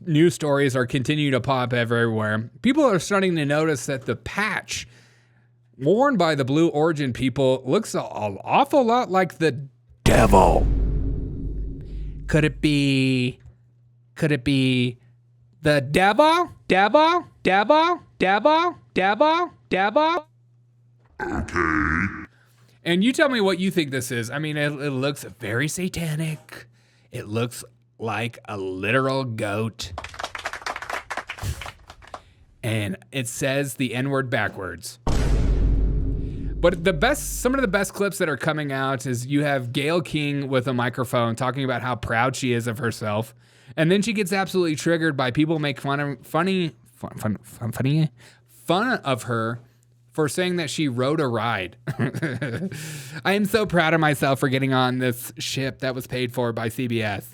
news stories are continuing to pop everywhere. People are starting to notice that the patch worn by the Blue Origin people looks an awful lot like the devil. Could it be the devil? Devil? Devil? Devil? Devil? Devil? Okay. And you tell me what you think this is. I mean, it looks very satanic. It looks like a literal goat. And it says the N-word backwards. But some of the best clips that are coming out is you have Gayle King with a microphone talking about how proud she is of herself. And then she gets absolutely triggered by people make fun of her for saying that she rode a ride. I am so proud of myself for getting on this ship that was paid for by CBS.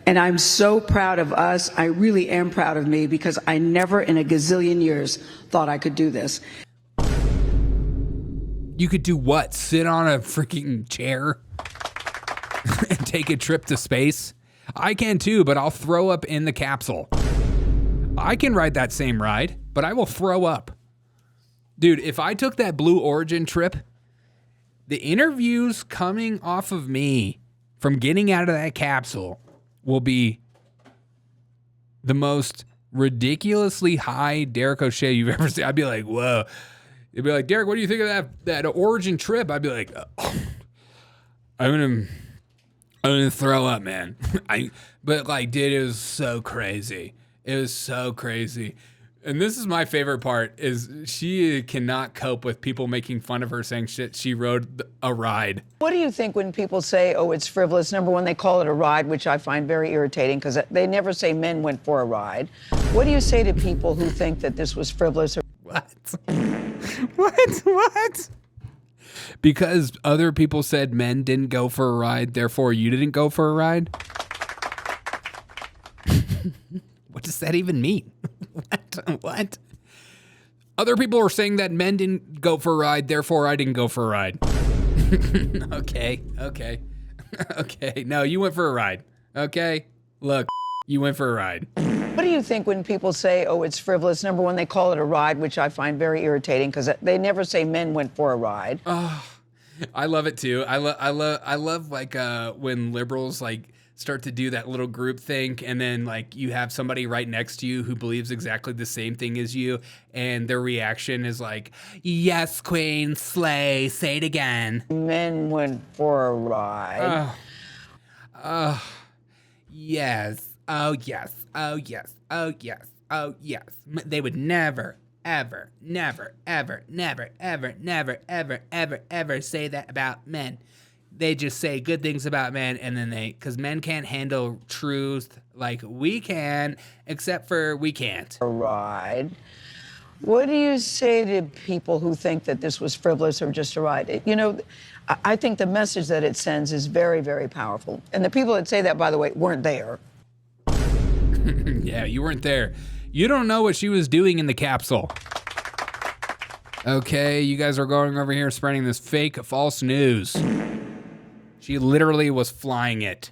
And I'm so proud of us. I really am proud of me because I never in a gazillion years thought I could do this. You could do what? Sit on a freaking chair and take a trip to space? I can too, but I'll throw up in the capsule. I can ride that same ride, but I will throw up. Dude, if I took that Blue Origin trip, the interviews coming off of me from getting out of that capsule will be the most ridiculously high Derek O'Shea you've ever seen. I'd be like, whoa. They'd be like, Derek, what do you think of that Origin trip? I'd be like, I'm gonna throw up, man. But like, dude, it was so crazy. It was so crazy. And this is my favorite part, is she cannot cope with people making fun of her saying shit. She rode a ride. What do you think when people say, oh, it's frivolous? Number one, they call it a ride, which I find very irritating because they never say men went for a ride. What do you say to people who think that this was frivolous? What? What? Because other people said men didn't go for a ride, therefore you didn't go for a ride? What does that even mean? What? Other people are saying that men didn't go for a ride, therefore I didn't go for a ride. Okay. No, you went for a ride. Okay? Look, you went for a ride. What do you think when people say, oh, it's frivolous? Number one, they call it a ride, which I find very irritating because they never say men went for a ride. Oh, I love it too. I love like when liberals like start to do that little group think, and then like you have somebody right next to you who believes exactly the same thing as you, and their reaction is like, yes, queen, slay, say it again. Men went for a ride. Yes. Oh, yes. Oh, yes. Oh, yes. Oh, yes. They would never, ever, never, ever, never, ever, never, ever, ever, ever say that about men. They just say good things about men, and then because men can't handle truth like we can, except for we can't. A ride. What do you say to people who think that this was frivolous or just a ride? You know, I think the message that it sends is very, very powerful. And the people that say that, by the way, weren't there. Yeah, you weren't there. You don't know what she was doing in the capsule. Okay, you guys are going over here spreading this fake, false news. She literally was flying it.